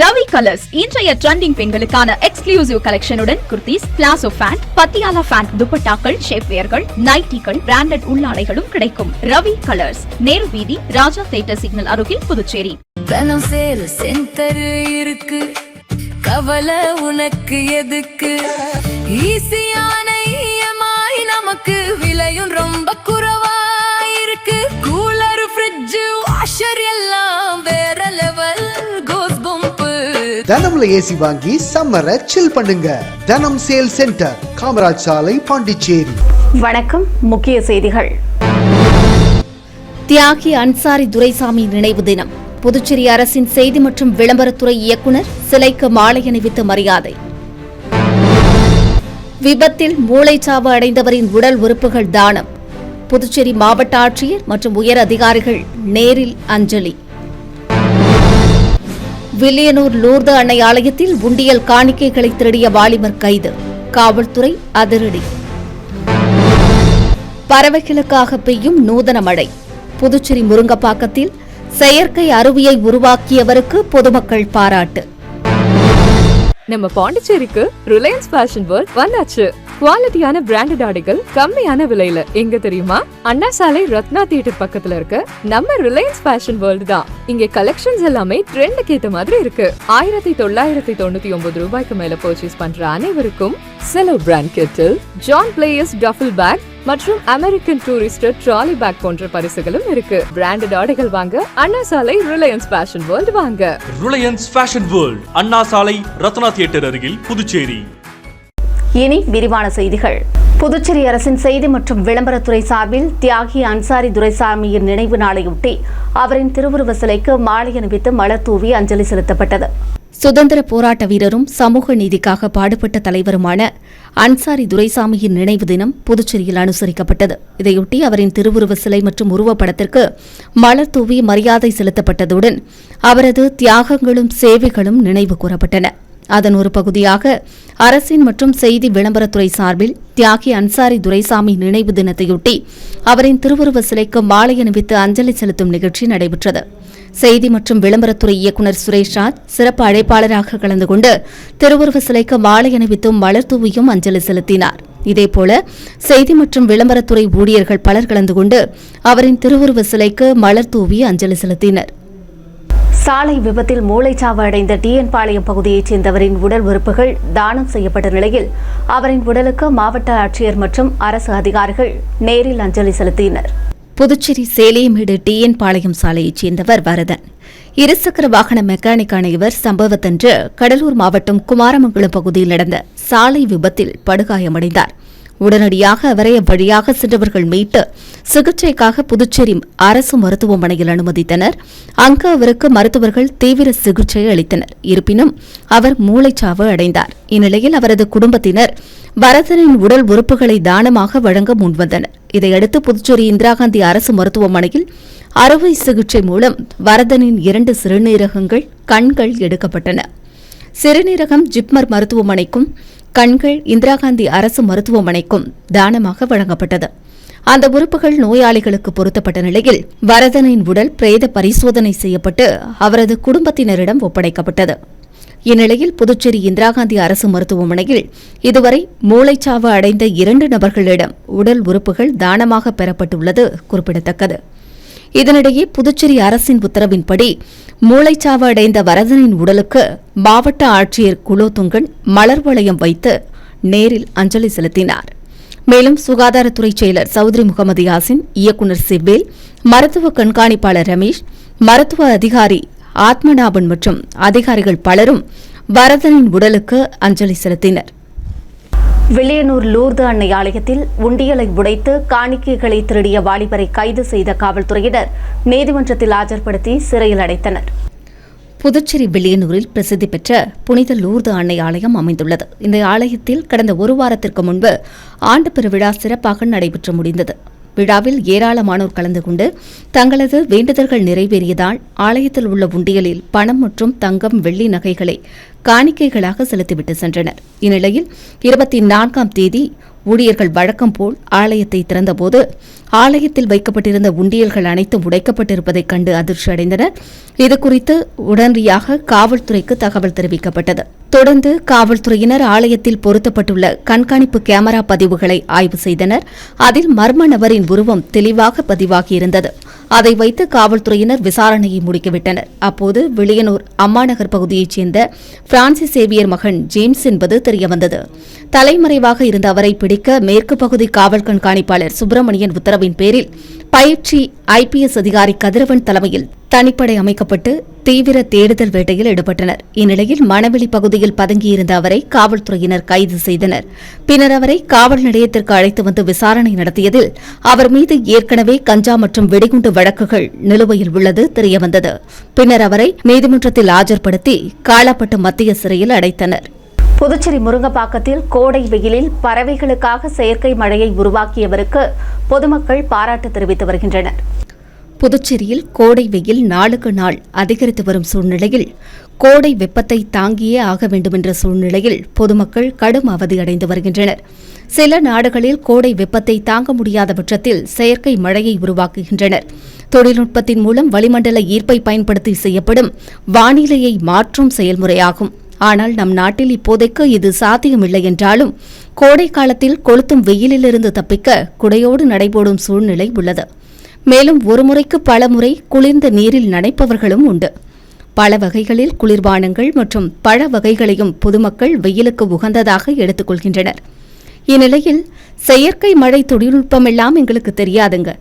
Ravi colours இன்றைய trending பெண்களுக்கான exclusive கலெக்ஷனுடன் kurtis, palazzo pant, Patiala pant, துப்பட்டாக்கள், ஷேப்வேர்கள், நைட்டிகள், பிராண்டட் உள்ளாடைகளும் கிடைக்கும். ரவி கலர்ஸ், நேரு வீதி, ராஜா தியேட்டர் சிக்னல் அருகில், புதுச்சேரி. இருக்கு கவலை உனக்கு எதுக்கு? ஈஸியான இஎம்ஐ நமக்கு விலையும் ரொம்ப குறைவா இருக்கு. கூலர், ஃப்ரிட்ஜ், வாஷர் எல்லாம் வேற லெவல். கோஸ் பம்ப் தனம்ல ஏசி வாங்கி சம்மரை சில் பண்ணுங்க. தனம் சேல் சென்டர், காமராஜ் சாலை, பாண்டிச்சேரி. வணக்கம். முக்கிய செய்திகள். தியாகி அன்சாரி துரைசாமி நினைவு தினம். புதுச்சேரி அரசின் செய்தி மற்றும் விளம்பரத்துறை இயக்குநர் சிலைக்கு மாலை அணிவித்து மரியாதை. விபத்தில் மூளைச்சாவு அடைந்தவரின் உடல் உறுப்புகள் தானம். புதுச்சேரி மாவட்ட ஆட்சியர் மற்றும் உயர் அதிகாரிகள் நேரில் அஞ்சலி. வில்லியனூர் லூர்து அன்னை ஆலயத்தில் உண்டியல் காணிக்கைகளை திருடிய வாலிபர் கைது. காவல்துறை அதிரடி. பறவைகளுக்காக பெய்யும் நூதன மழை. புதுச்சேரி முருங்கப்பாக்கத்தில் செயற்கை அருவியை உருவாக்கியவருக்கு பொதுமக்கள் பாராட்டு. நம்ம பாண்டிச்சேரிக்கு ரிலையன்ஸ் ஃபேஷன் வேர்ல்ட் வந்தாச்சு. குவாலிட்டியான பிராண்டட் ஆடைகள் கம்மியான விலையில. எங்க தெரியுமா? அண்ணா சாலை ரத்னா தியேட்டர் பக்கத்துல இருக்க நம்ம ரிலையன்ஸ் ஃபேஷன் வேர்ல்ட் தான். இங்க கலெக்ஷன்ஸ் எல்லாமே ட்ரெண்டுக்கு ஏத்த மாதிரி இருக்கு. 1999 ரூபாய்க்கு மேல பர்ச்சேஸ் பண்ற அனைவருக்கும் Cello brand kettle, John Players duffel bag மற்றும் அமெரிக்கன் டூரிஸ்டர் ட்ராலி பேக் போன்ற பரிசுகளும் இருக்கு. பிராண்டட் ஆடைகள் வாங்க Anna Salai Reliance fashion world வாங்க. Reliance fashion world, Anna Salai Ratna theatre அருகில், புதுச்சேரி. இனி விரிவான செய்திகள். புதுச்சேரி அரசின் செய்தி மற்றும் விளம்பரத்துறை சார்பில் தியாகி அன்சாரி துரைசாமியின் நினைவு நாளையொட்டி அவரின் திருவுருவ சிலைக்கு மாலை அணிவித்து மலர் தூவி அஞ்சலி செலுத்தப்பட்டது. சுதந்திர போராட்ட வீரரும் சமூக நீதிக்காக பாடுபட்ட தலைவருமான அன்சாரி துரைசாமியின் நினைவு தினம் புதுச்சேரியில் அனுசரிக்கப்பட்டது. இதையொட்டி அவரின் திருவுருவ சிலை மற்றும் உருவப்படத்திற்கு மலர் தூவி மரியாதை செலுத்தப்பட்டதுடன் அவரது தியாகங்களும் சேவைகளும் நினைவு கூறப்பட்டன. அதன் ஒரு பகுதியாக அரசின் மற்றும் செய்தி விளம்பரத்துறை சார்பில் தியாகி அன்சாரி துரைசாமி நினைவு தினத்தையொட்டி அவரின் திருவுருவ சிலைக்கு மாலை அணிவித்து அஞ்சலி செலுத்தும் நிகழ்ச்சி நடைபெற்றது. செய்தி மற்றும் விளம்பரத்துறை இயக்குநர் சுரேஷ்ராஜ் சிறப்பு அழைப்பாளராக கலந்து கொண்டு திருவுருவ சிலைக்கு மாலை அணிவித்தும் மலர் தூவியும் அஞ்சலி செலுத்தினார். இதேபோல செய்தி மற்றும் விளம்பரத்துறை ஊழியர்கள் பலர் கலந்து கொண்டு அவரின் திருவுருவ சிலைக்கு மலர் தூவி அஞ்சலி செலுத்தினர். சாலை விபத்தில் மூளைச்சாவு அடைந்த டிஎன் பாளையம் பகுதியைச் சேர்ந்தவரின் உடல் உறுப்புகள் தானம் செய்யப்பட்ட நிலையில் அவரின் உடலுக்கு மாவட்ட ஆட்சியர் மற்றும் அரசு அதிகாரிகள் நேரில் அஞ்சலி செலுத்தினர். புதுச்சேரி சேலியமேடு டிஎன் பாளையம் சாலையைச் சேர்ந்தவர் வரதன். இருசக்கர வாகன மெக்கானிக்கான இவர் சம்பவத்தன்று கடலூர் மாவட்டம் குமாரமங்கலம் பகுதியில் நடந்த சாலை விபத்தில் படுகாயமடைந்தார். உடனடியாக அவரை அவ்வழியாக சென்றவர்கள் மீட்டு சிகிச்சைக்காக புதுச்சேரி அரசு மருத்துவமனையில் அனுமதித்தனர். அங்கு அவருக்கு மருத்துவர்கள் தீவிர சிகிச்சை அளித்தனர். இருப்பினும் அவர் மூளைச்சாவு அடைந்தார். இந்நிலையில் அவரது குடும்பத்தினர் வரதனின் உடல் உறுப்புகளை தானமாக வழங்க முன்வந்தனர். இதையடுத்து புதுச்சேரி இந்திரா காந்தி அரசு மருத்துவமனையில் அறுவை சிகிச்சை மூலம் வரதனின் 2 சிறுநீரகங்கள், கண்கள் எடுக்கப்பட்டன. சிறுநீரகம் ஜிப்மர் மருத்துவமனைக்கும் கண்கள் இந்திரா காந்தி அரசு மருத்துவமனைக்கும் தானமாக வழங்கப்பட்டது. அந்த உறுப்புகள் நோயாளிகளுக்கு பொருத்தப்பட்ட நிலையில் வரதனின் உடல் பிரேத பரிசோதனை செய்யப்பட்டு அவரது குடும்பத்தினரிடம் ஒப்படைக்கப்பட்டது. இந்நிலையில் புதுச்சேரி இந்திரா காந்தி அரசு மருத்துவமனையில் இதுவரை மூளைச்சாவு அடைந்த 2 நபர்களிடம் உடல் உறுப்புகள் தானமாக பெறப்பட்டுள்ளது குறிப்பிடத்தக்கது. இதனிடையே புதுச்சேரி அரசின் உத்தரவின்படி மூளைச்சாவு அடைந்த வரதனின் உடலுக்கு மாவட்ட ஆட்சியர் குலோத்துங்கன் மலர் வளையம் வைத்து நேரில் அஞ்சலி செலுத்தினார். மேலும் சுகாதாரத்துறை செயலர் சௌத்ரி முகமது யாசின், இயக்குநர் சிவ்வேல், மருத்துவ கண்காணிப்பாளர் ரமேஷ், மருத்துவ அதிகாரி ஆத்மநாபன் மற்றும் அதிகாரிகள் பலரும் வரதனின் உடலுக்கு அஞ்சலி செலுத்தினர். வில்லியனூர் லூர்து அன்னை ஆலயத்தில் உண்டியலை உடைத்து காணிக்கைகளை திருடிய வாலிபரை கைது செய்த காவல்துறையினர் நீதிமன்றத்தில் ஆஜர்படுத்தி சிறையில் அடைத்தனர். புதுச்சேரி வில்லியனூரில் பிரசித்தி பெற்ற புனித லூர்து அன்னை ஆலயம் அமைந்துள்ளது. இந்த ஆலயத்தில் கடந்த ஒரு வாரத்திற்கு முன்பு ஆண்டு பெருவிழா சிறப்பாக நடைபெற்று முடிந்தது. விழாவில் ஏராளமானோர் கலந்து கொண்டு தங்களது வேண்டுதல்கள் நிறைவேறியதால் ஆலயத்தில் உள்ள உண்டியலில் பணம் மற்றும் தங்கம், வெள்ளி நகைகளை காணிக்கைகளாக செலுத்திவிட்டு சென்றனர். இந்நிலையில் 24ஆம் தேதி ஊழியர்கள் வழக்கம் போல் ஆலயத்தை திறந்தபோது ஆலயத்தில் வைக்கப்பட்டிருந்த உண்டியல்கள் அனைத்தும் உடைக்கப்பட்டிருப்பதைக் கண்டு அதிர்ச்சி அடைந்தனர். இதுகுறித்து உடனடியாக காவல்துறைக்கு தகவல் தெரிவிக்கப்பட்டது. தொடர்ந்து காவல்துறையினர் ஆலயத்தில் பொருத்தப்பட்டுள்ள கண்காணிப்பு கேமரா பதிவுகளை ஆய்வு செய்தனர். அதில் மர்ம நபரின் உருவம் தெளிவாக பதிவாகியிருந்தது. அதை வைத்து காவல்துறையினர் விசாரணையை முடிக்கிவிட்டனர். அப்போது விளியனூர் அம்மாநகர் பகுதியைச் சேர்ந்த பிரான்சிஸ் சேவியர் மகன் ஜேம்ஸ் என்பது தெரியவந்தது. தலைமறைவாக இருந்த அவரை பிடிக்க மேற்கு பகுதி காவல் கண்காணிப்பாளர் சுப்பிரமணியன் உத்தரவின் பேரில் பயிற்சி IPS அதிகாரி கதிரவன் தலைமையில் தனிப்படை அமைக்கப்பட்டு தீவிர தேடுதல் வேட்டையில் ஈடுபட்டனர். இந்நிலையில் மணவெளி பகுதியில் பதுங்கியிருந்த அவரை காவல்துறையினர் கைது செய்தனர். பின்னர் அவரை காவல் நிலையத்திற்கு அழைத்து வந்து விசாரணை நடத்தியதில் அவர் மீது ஏற்கனவே கஞ்சா மற்றும் வெடிகுண்டு வழக்குகள் நிலுவையில் உள்ளது தெரியவந்தது. பின்னர் அவரை நீதிமன்றத்தில் ஆஜர்படுத்தி காலாப்பட்டு மத்திய சிறையில் அடைத்தனர். புதுச்சேரி முருங்கப்பாக்கத்தில் கோடை வெயிலில் பறவைகளுக்காக செயற்கை மழையை உருவாக்கியவருக்கு பொதுமக்கள் பாராட்டு தெரிவித்து வருகின்றனர். புதுச்சேரியில் கோடை வெயில் நாளுக்கு நாள் அதிகரித்து வரும் சூழ்நிலையில் கோடை வெப்பத்தை தாங்கியே ஆக வேண்டுமென்ற சூழ்நிலையில் பொதுமக்கள் கடும் அவதியடைந்து வருகின்றனர். சில நாடுகளில் கோடை வெப்பத்தை தாங்க முடியாத பட்சத்தில் செயற்கை மழையை உருவாக்குகின்றனர். தொழில்நுட்பத்தின் மூலம் வளிமண்டல ஈர்ப்பை பயன்படுத்தி செய்யப்படும் வானிலையை மாற்றும் செயல்முறையாகும். ஆனால் நம் நாட்டில் இப்போதைக்கு இது சாத்தியமில்லை என்றாலும் கோடை காலத்தில் கொளுத்தும் வெயிலிலிருந்து தப்பிக்க குடையோடு நடைபோடும் சூழ்நிலை உள்ளது. மேலும் ஒருமுறைக்கு பல முறை குளிர்ந்த நீரில் நனைப்பவர்களும் உண்டு. பல வகைகளில் குளிர்பானங்கள் மற்றும் பழ வகைகளையும் பொதுமக்கள் வெயிலுக்கு உகந்ததாக எடுத்துக் கொள்கின்றனர். இந்நிலையில் செயற்கை மழை தொழில்நுட்பமெல்லாம் எங்களுக்கு தெரியாதுங்க,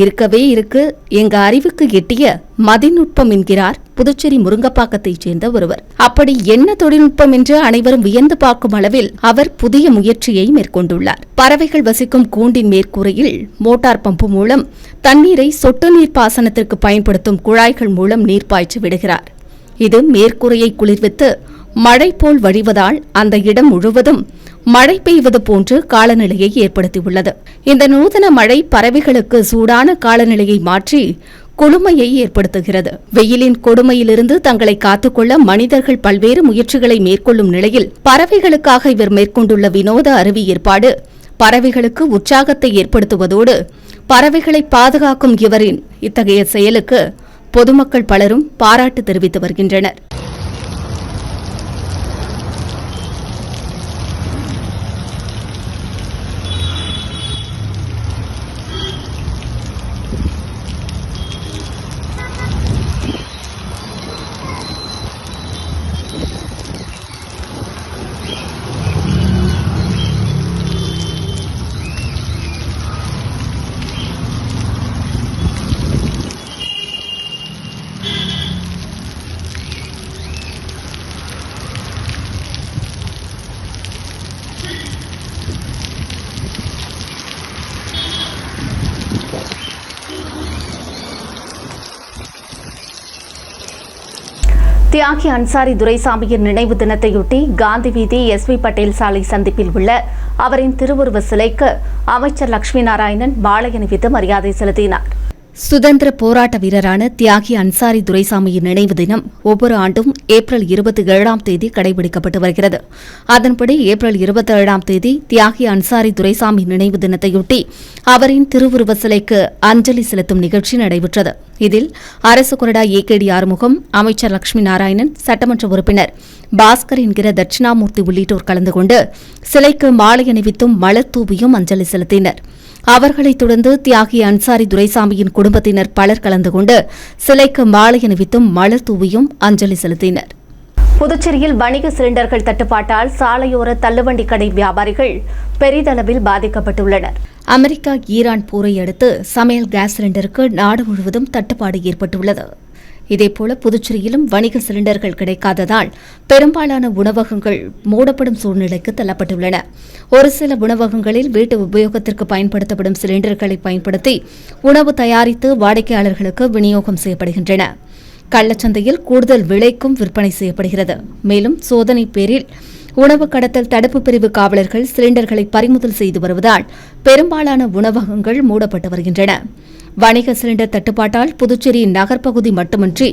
இருக்கவே இருக்கு, எங்க அறிவுக்கு எட்டிய மதிநுட்பம் என்கிறார் புதுச்சேரி முருங்கப்பாக்கத்தைச் சேர்ந்த ஒருவர். அப்படி என்ன தொழில்நுட்பம் என்று அனைவரும் வியந்து பார்க்கும் அளவில் அவர் புதிய முயற்சியை மேற்கொண்டுள்ளார். பறவைகள் வசிக்கும் கூண்டின் மேற்கூரையில் மோட்டார் பம்பு மூலம் தண்ணீரை சொட்டு நீர் பாசனத்திற்கு பயன்படுத்தும் குழாய்கள் மூலம் நீர் பாய்ச்சி விடுகிறார். இது மேற்கூரையை குளிர்வித்து மழை போல் வழிவதால் அந்த இடம் முழுவதும் மழை பெய்வது போன்று காலநிலையை ஏற்படுத்தியுள்ளது. இந்த நூதன மழை பறவைகளுக்கு சூடான காலநிலையை மாற்றி குளுமையை ஏற்படுத்துகிறது. வெயிலின் கொடுமையிலிருந்து தங்களை காத்துக்கொள்ள மனிதர்கள் பல்வேறு முயற்சிகளை மேற்கொள்ளும் நிலையில் பறவைகளுக்காக இவர் மேற்கொண்டுள்ள வினோத அருவி ஏற்பாடு பறவைகளுக்கு உற்சாகத்தை ஏற்படுத்துவதோடு பறவைகளை பாதுகாக்கும் இவரின் இத்தகைய செயலுக்கு பொதுமக்கள் பலரும் பாராட்டு தெரிவித்து வருகின்றனர். தியாகி அன்சாரி துரைசாமியின் நினைவு தினத்தையொட்டி காந்தி வீதி SV பட்டேல் சாலை சந்திப்பில் உள்ள அவரின் திருவுருவ சிலைக்கு அமைச்சர் லட்சுமி நாராயணன் மாலை அணிவித்து மரியாதை செலுத்தினார். சுதந்திர போராட்ட வீரரான தியாகி அன்சாரி துரைசாமியின் நினைவு தினம் ஒவ்வொரு ஆண்டும் ஏப்ரல் 27ஆம் தேதி கடைபிடிக்கப்பட்டு வருகிறது. அதன்படி ஏப்ரல் 27ஆம் தேதி தியாகி அன்சாரி துரைசாமி நினைவு தினத்தையொட்டி அவரின் திருவுருவ சிலைக்கு அஞ்சலி செலுத்தும் நிகழ்ச்சி நடைபெற்றது. இதில் அரசு கொறடா AKD ஆறுமுகம், அமைச்சர் லட்சுமி நாராயணன், சட்டமன்ற உறுப்பினர் பாஸ்கர் என்கிற தட்சிணாமூர்த்தி உள்ளிட்டோர் கலந்து கொண்டு சிலைக்கு மாலை அணிவித்தும் மலர் தூவியும் அஞ்சலி செலுத்தினர். அவர்களைத் தொடர்ந்து தியாகி அன்சாரி துரைசாமியின் குடும்பத்தினர் பலர் கலந்து கொண்டு சிலைக்கு மாலை அணிவித்தும் மலர் தூவியும் அஞ்சலி செலுத்தினர். புதுச்சேரியில் வணிக சிலிண்டர்கள் தட்டுப்பாட்டால் சாலையோர தள்ளுவண்டி கடை வியாபாரிகள் பெரிதளவில் பாதிக்கப்பட்டுள்ளனர். அமெரிக்கா ஈரான் போரை அடுத்து சமையல் கேஸ் சிலிண்டருக்கு நாடு முழுவதும் தட்டுப்பாடு ஏற்பட்டுள்ளது. இதேபோல புதுச்சேரியிலும் வணிக சிலிண்டர்கள் கிடைக்காததால் பெரும்பாலான உணவகங்கள் மூடப்படும் சூழ்நிலைக்கு தள்ளப்பட்டுள்ளன. ஒரு சில உணவகங்களில் வீட்டு உபயோகத்திற்கு பயன்படுத்தப்படும் சிலிண்டர்களை பயன்படுத்தி உணவு தயாரித்து வாடிக்கையாளர்களுக்கு விநியோகம் செய்யப்படுகின்றன. கள்ளச்சந்தையில் கூடுதல் விலைக்கும் விற்பனை செய்யப்படுகிறது. மேலும் சோதனை பேரில் உணவு கடத்தல் தடுப்பு பிரிவு காவலர்கள் சிலிண்டர்களை பறிமுதல் செய்து வருவதால் பெரும்பாலான உணவகங்கள் மூடப்பட்டு வருகின்றன. வணிக சிலிண்டர் தட்டுப்பாட்டால் புதுச்சேரி நகர்ப்பகுதி மட்டுமின்றி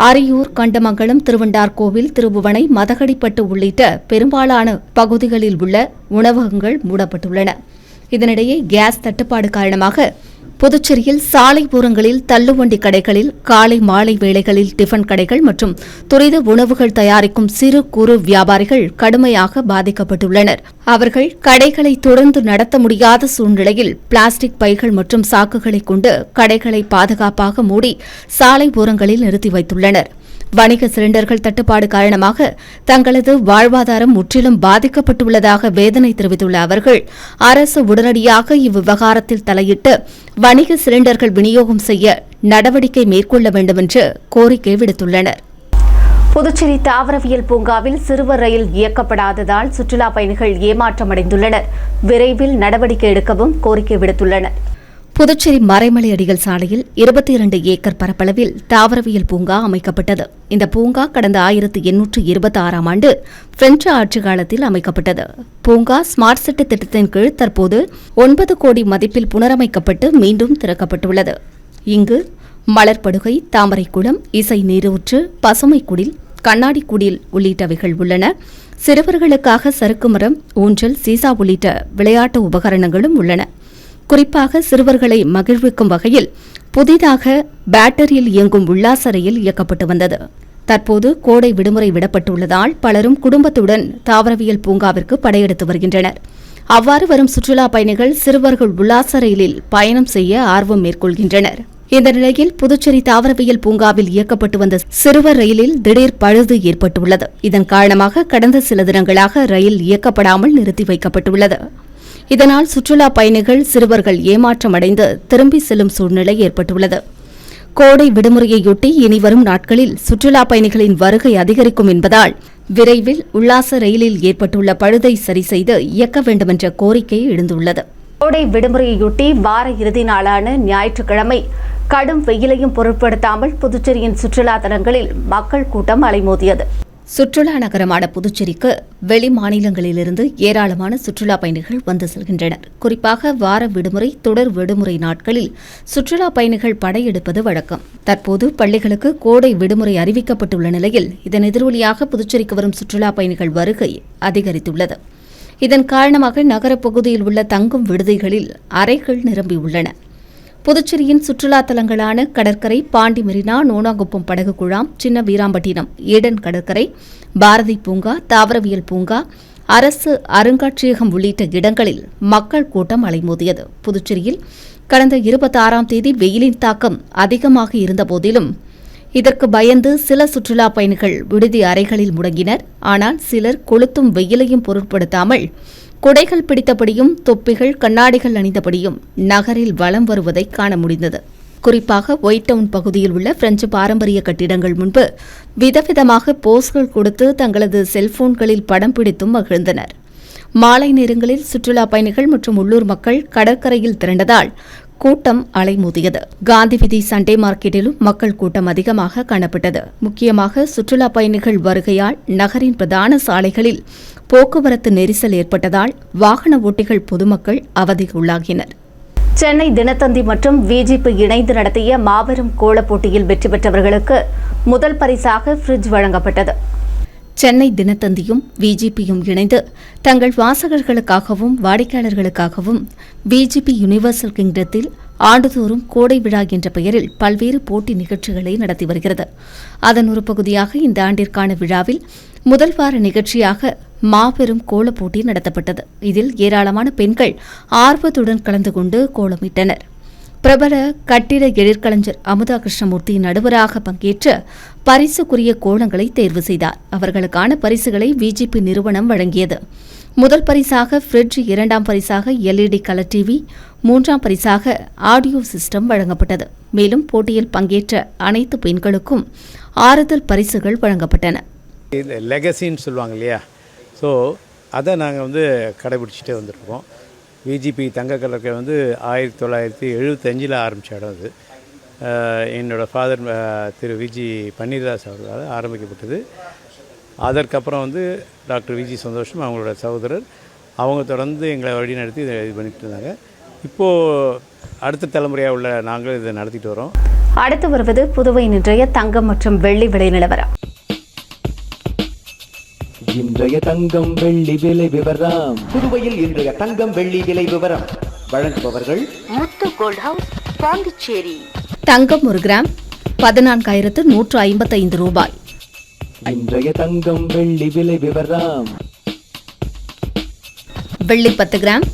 அரியூர், கண்டமங்கலம், திருவண்டார்கோவில், திருபுவனை, மதகடிப்பட்டு உள்ளிட்ட பெரும்பாலான பகுதிகளில் உள்ள உணவகங்கள் மூடப்பட்டுள்ளன. இதனிடையே கேஸ் தட்டுப்பாடு காரணமாக புதுச்சேரியில் சாலையோரங்களில் தள்ளுவண்டி கடைகளில் காலை மாலை வேளைகளில் டிஃபன் கடைகள் மற்றும் துரித உணவுகள் தயாரிக்கும் சிறு குறு வியாபாரிகள் கடுமையாக பாதிக்கப்பட்டுள்ளனர். அவர்கள் கடைகளை தொடர்ந்து நடத்த முடியாத சூழ்நிலையில் பிளாஸ்டிக் பைகள் மற்றும் சாக்குகளை கொண்டு கடைகளை பாதுகாப்பாக மூடி சாலை ஓரங்களில் நிறுத்தி வைத்துள்ளனர். வணிக சிலிண்டர்கள் தட்டுப்பாடு காரணமாக தங்களது வாழ்வாதாரம் முற்றிலும் பாதிக்கப்பட்டுள்ளதாக வேதனை தெரிவித்துள்ள அவர்கள் அரசு உடனடியாக இவ்விவகாரத்தில் தலையிட்டு வணிக சிலிண்டர்கள் விநியோகம் செய்ய நடவடிக்கை மேற்கொள்ள வேண்டும் என்று கோரிக்கை விடுத்துள்ளனர். புதுச்சேரி தாவரவியல் பூங்காவில் சிறுவர் ரயில் இயக்கப்படாததால் சுற்றுலா பயணிகள் ஏமாற்றமடைந்துள்ளனர். விரைவில் நடவடிக்கை எடுக்கவும் கோரிக்கை விடுத்துள்ளனர். புதுச்சேரி மறைமலை அடிகள் சாலையில் 22 ஏக்கர் பரப்பளவில் தாவரவியல் பூங்கா அமைக்கப்பட்டது. இந்த பூங்கா கடந்த 1826ஆம் ஆண்டு பிரெஞ்சு ஆட்சி காலத்தில் அமைக்கப்பட்டது. பூங்கா ஸ்மார்ட் சிட்டி திட்டத்தின் கீழ் தற்போது 9 கோடி மதிப்பில் புனரமைக்கப்பட்டு மீண்டும் திறக்கப்பட்டுள்ளது. இங்கு மலர்படுகை, தாமரைக்குளம், இசை நீரூற்று, பசுமை குடில், கண்ணாடி குடில் உள்ளிட்டவைகள் உள்ளன. சிறுவர்களுக்காக சறுக்கு மரம், ஊஞ்சல், சீசா உள்ளிட்ட விளையாட்டு உபகரணங்களும் உள்ளன. குறிப்பாக சிறுவர்களை மகிழ்விக்கும் வகையில் புதிதாக பேட்டரியில் இயங்கும் உல்லாச ரயில் இயக்கப்பட்டு வந்தது. தற்போது கோடை விடுமுறை விடப்பட்டுள்ளதால் பலரும் குடும்பத்துடன் தாவரவியல் பூங்காவிற்கு படையெடுத்து வருகின்றனர். அவ்வாறு வரும் சுற்றுலா பயணிகள் சிறுவர்கள் உல்லாச ரயிலில் பயணம் செய்ய ஆர்வம் மேற்கொள்கின்றனர். இந்த நிலையில் புதுச்சேரி தாவரவியல் பூங்காவில் இயக்கப்பட்டு வந்த சிறுவர் ரயிலில் திடீர் பழுது ஏற்பட்டுள்ளது. இதன் காரணமாக கடந்த சில தினங்களாக ரயில் இயக்கப்படாமல் நிறுத்தி வைக்கப்பட்டுள்ளது. இதனால் சுற்றுலா பயணிகள், சிறுவர்கள் ஏமாற்றமடைந்து திரும்பி செல்லும் சூழ்நிலை ஏற்பட்டுள்ளது. கோடை விடுமுறையொட்டி இனிவரும் நாட்களில் சுற்றுலா பயணிகளின் வருகை அதிகரிக்கும் என்பதால் விரைவில் உல்லாச ரயிலில் ஏற்பட்டுள்ள பழுதை சரி செய்து இயக்க வேண்டுமென்ற கோரிக்கை எழுந்துள்ளது. கோடை விடுமுறையொட்டி வார இறுதி நாளான ஞாயிற்றுக்கிழமை கடும் வெயிலையும் பொருட்படுத்தாமல் புதுச்சேரியின் சுற்றுலா தலங்களில் மக்கள் கூட்டம் அலைமோதியது. சுற்றுலா நகரமான புதுச்சேரிக்கு வெளி மாநிலங்களிலிருந்து ஏராளமான சுற்றுலா பயணிகள் வந்து செல்கின்றனர். குறிப்பாக வார விடுமுறை, தொடர் விடுமுறை நாட்களில் சுற்றுலா பயணிகள் படையெடுப்பது வழக்கம். தற்போது பள்ளிகளுக்கு கோடை விடுமுறை அறிவிக்கப்பட்டுள்ள நிலையில் இதன் எதிரொலியாக புதுச்சேரிக்கு வரும் சுற்றுலா பயணிகள் வருகை அதிகரித்துள்ளது. இதன் காரணமாக நகரப் பகுதியில் உள்ள தங்கும் விடுதிகளில் அறைகள் நிரம்பியுள்ளன. புதுச்சேரியின் சுற்றுலா தலங்களான கடற்கரை, பாண்டி மெரினா, நோனாங்குப்பம் படகு குழாம், சின்ன வீராம்பட்டினம், ஈடன் கடற்கரை, பாரதி பூங்கா, தாவரவியல் பூங்கா, அரசு அருங்காட்சியகம் உள்ளிட்ட இடங்களில் மக்கள் கூட்டம் அலைமோதியது. புதுச்சேரியில் கடந்த 26ஆம் தேதி வெயிலின் தாக்கம் அதிகமாக இருந்தபோதிலும் இதற்கு பயந்து சில சுற்றுலா பயணிகள் விடுதி அறைகளில் முடங்கினர். ஆனால் சிலர் கொளுத்தும் வெயிலையும் பொருட்படுத்தாமல் குடைகள் பிடித்தபடியும் தொப்பிகள், கண்ணாடிகள் அணிந்தபடியும் நகரில் வலம் வருவதை காண முடிந்தது. குறிப்பாக ஒயிட் டவுன் பகுதியில் உள்ள பிரெஞ்சு பாரம்பரிய கட்டிடங்கள் முன்பு விதவிதமாக போஸ்கள் கொடுத்து தங்களது செல்போன்களில் படம் பிடித்தும் மகிழ்ந்தனர். மாலை நேரங்களில் சுற்றுலா பயணிகள் மற்றும் உள்ளூர் மக்கள் கடற்கரையில் திரண்டதால் கூட்டம் அலைமோதியது. காந்தி வீதி சண்டே மார்க்கெட்டிலும் மக்கள் கூட்டம் அதிகமாக காணப்பட்டது. முக்கியமாக சுற்றுலா பயணிகள் வருகையால் நகரின் பிரதான சாலைகளில் போக்குவரத்து நெரிசல் ஏற்பட்டதால் வாகன ஓட்டிகள், பொதுமக்கள் அவதிக்குள்ளாகினர். சென்னை தினத்தந்தி மற்றும் விஜிபி இணைந்து நடத்திய மாபெரும் கோலப் போட்டியில் வெற்றி பெற்றவர்களுக்கு முதல் பரிசாக ஃப்ரிட்ஜ் வழங்கப்பட்டது. சென்னை தினத்தந்தியும் விஜிபியும் இணைந்து தங்கள் வாசகர்களுக்காகவும் வாடிக்கையாளர்களுக்காகவும் விஜிபி யுனிவர்சல் கிங்டத்தில் ஆண்டுதோறும் கோடை விழா என்ற பெயரில் பல்வேறு போட்டி நிகழ்ச்சிகளை நடத்தி வருகிறது. அதன் ஒரு பகுதியாக இந்த ஆண்டிற்கான விழாவில் முதல் வார நிகழ்ச்சியாக மாபெரும் கோலப் போட்டி நடத்தப்பட்டது. இதில் ஏராளமான பெண்கள் ஆர்வத்துடன் கலந்து கொண்டு கோலமிட்டனர். பிரபல கட்டிட எழிற்கலைஞர் அமுதா கிருஷ்ணமூர்த்தி நடுவராக பங்கேற்று பரிசுக்குரிய கோலங்களை தேர்வு செய்தார். அவர்களுக்கான பரிசுகளை விஜிபி நிறுவனம் வழங்கியது. முதல் பரிசாக ஃப்ரிட்ஜ், இரண்டாம் பரிசாக எல்இடி கலர் டிவி, மூன்றாம் பரிசாக ஆடியோ சிஸ்டம் வழங்கப்பட்டது. மேலும் போட்டியில் பங்கேற்ற அனைத்து பெண்களுக்கும் ஆறுதல் பரிசுகள் வழங்கப்பட்டன. லெகசின்னு சொல்லுவாங்க இல்லையா, ஸோ அதை நாங்கள் கடைபிடிச்சிட்டே வந்திருக்கோம். விஜிபி தங்க கடற்கரை 1975 ஆரம்பித்த இடம் அது. என்னோடய ஃபாதர் திரு விஜி பன்னீர்தாஸ் அவர்களால் ஆரம்பிக்கப்பட்டது. அதற்கப்புறம் டாக்டர் விஜி சந்தோஷம் அவங்களோட சகோதரர் அவங்க தொடர்ந்து எங்களை வழி நடத்தி இது பண்ணிட்டு இருந்தாங்க. இப்போது அடுத்த தலைமுறையாக உள்ள நாங்கள் இதை நடத்திட்டு வரோம். அடுத்து வருவது புதுவையின் இன்றைய தங்கம் மற்றும் வெள்ளி விலை நிலவரம். இன்றைய தங்கம் வெள்ளி விலை விவரம். புதுவையில் இன்றைய தங்கம் வெள்ளி விலை விவரம் வழங்குபவர்கள் முத்து கோல்ட் ஹவுஸ், பாண்டிச்சேரி. தங்கம் 1 கிராம் 14,155 ரூபாய். இன்றைய தங்கம் வெள்ளி விலை விவரம். வெள்ளி 10 கிராம்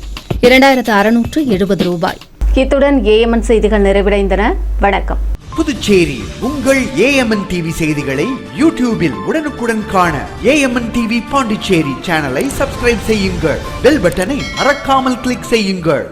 2,670 ரூபாய். இத்துடன் ஏஎம்என் செய்திகள் நிறைவடைந்தன. வணக்கம். புதுச்சேரி உங்கள் ஏஎம்என் டிவி செய்திகளை யூடியூபில் உடனுக்குடன் காண ஏஎம்என் டிவி பாண்டிச்சேரி சேனலை சப்ஸ்கிரைப் செய்யுங்கள். பெல் பட்டனை மறக்காமல் கிளிக் செய்யுங்கள்.